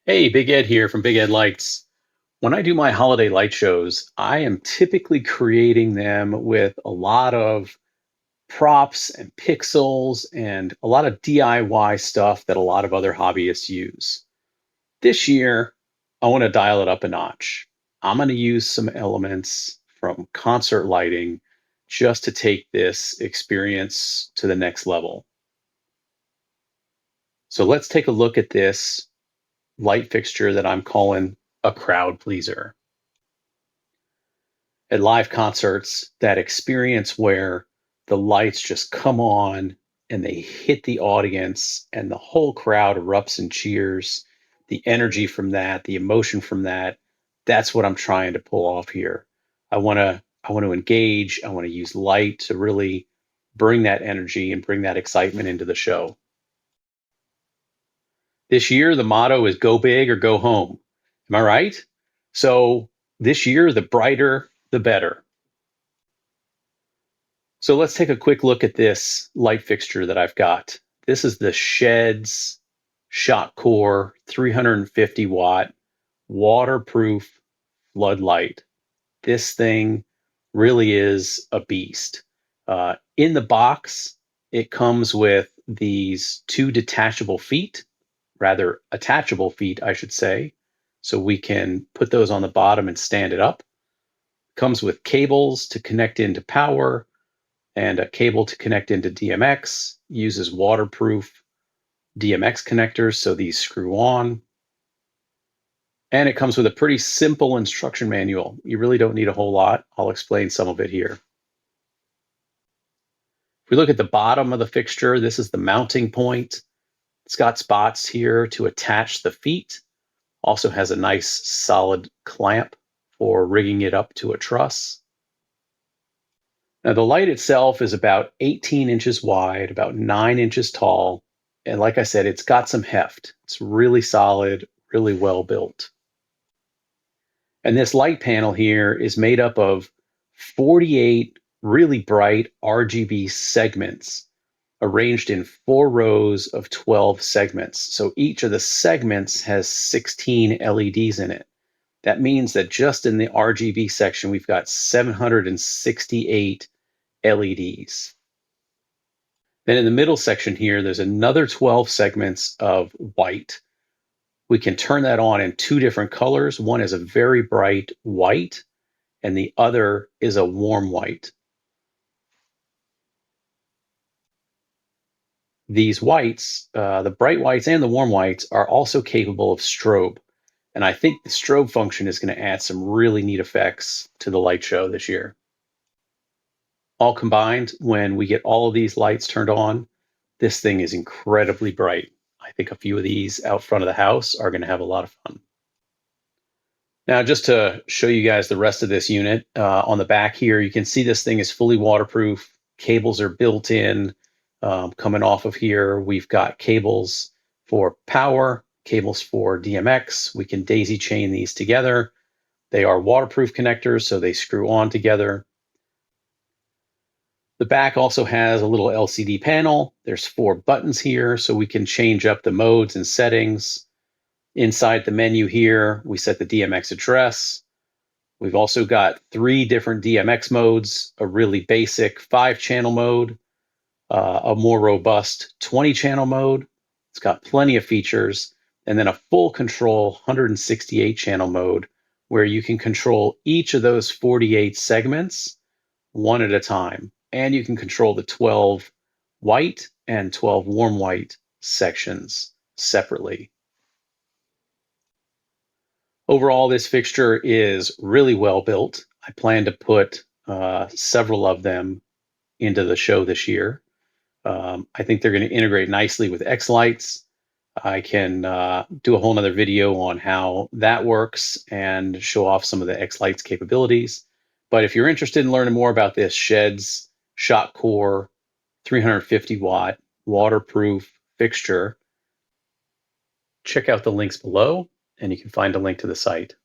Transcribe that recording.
Hey, Big Ed here from Big Ed Lights. When I do my holiday light shows, I am typically creating them with a lot of props and pixels and a lot of DIY stuff that a lot of other hobbyists use. This year, I want to dial it up a notch. I'm going to use some elements from concert lighting just to take this experience to the next level. So let's take a look at this light fixture that I'm calling a crowd pleaser. At live concerts, that experience where the lights just come on and they hit the audience and the whole crowd erupts in cheers, the energy from that, the emotion from that, that's what I'm trying to pull off here. I want to engage, I want to use light to really bring that energy and bring that excitement into the show. This year, the motto is go big or go home. Am I right? So this year, the brighter, the better. So let's take a quick look at this light fixture that I've got. This is the SHEHDS ShockCore 350 watt waterproof floodlight. This thing really is a beast. In the box, it comes with these two detachable feet, rather attachable feet, I should say. So we can put those on the bottom and stand it up. Comes with cables to connect into power and a cable to connect into DMX. Uses waterproof DMX connectors, so these screw on. And it comes with a pretty simple instruction manual. You really don't need a whole lot. I'll explain some of it here. If we look at the bottom of the fixture, this is the mounting point. It's got spots here to attach the feet. Also has a nice solid clamp for rigging it up to a truss. Now, the light itself is about 18 inches wide, about 9 inches tall. And like I said, it's got some heft. It's really solid, really well built. And this light panel here is made up of 48 really bright RGB segments arranged in 4 rows of 12 segments. So each of the segments has 16 LEDs in it. That means that just in the RGB section, we've got 768 LEDs. Then in the middle section here, there's another 12 segments of white. We can turn that on in two different colors. One is a very bright white, and the other is a warm white. These whites, the bright whites and the warm whites, are also capable of strobe. And I think the strobe function is going to add some really neat effects to the light show this year. All combined, when we get all of these lights turned on, this thing is incredibly bright. I think a few of these out front of the house are going to have a lot of fun. Now, just to show you guys the rest of this unit, on the back here, you can see this thing is fully waterproof. Cables are built in. Coming off of here, we've got cables for power, cables for DMX. We can daisy chain these together. They are waterproof connectors, so they screw on together. The back also has a little LCD panel. There's 4 buttons here, so we can change up the modes and settings. Inside the menu here, we set the DMX address. We've also got 3 different DMX modes, a really basic 5-channel mode, a more robust 20-channel mode. It's got plenty of features, and then a full control 168-channel mode where you can control each of those 48 segments one at a time. And you can control the 12 white and 12 warm white sections separately. Overall, this fixture is really well built. I plan to put several of them into the show this year. I think they're going to integrate nicely with X lights. I can do a whole nother video on how that works and show off some of the X lights capabilities. But if you're interested in learning more about this SHEHDS ShockCore 350 watt waterproof fixture, check out the links below and you can find a link to the site.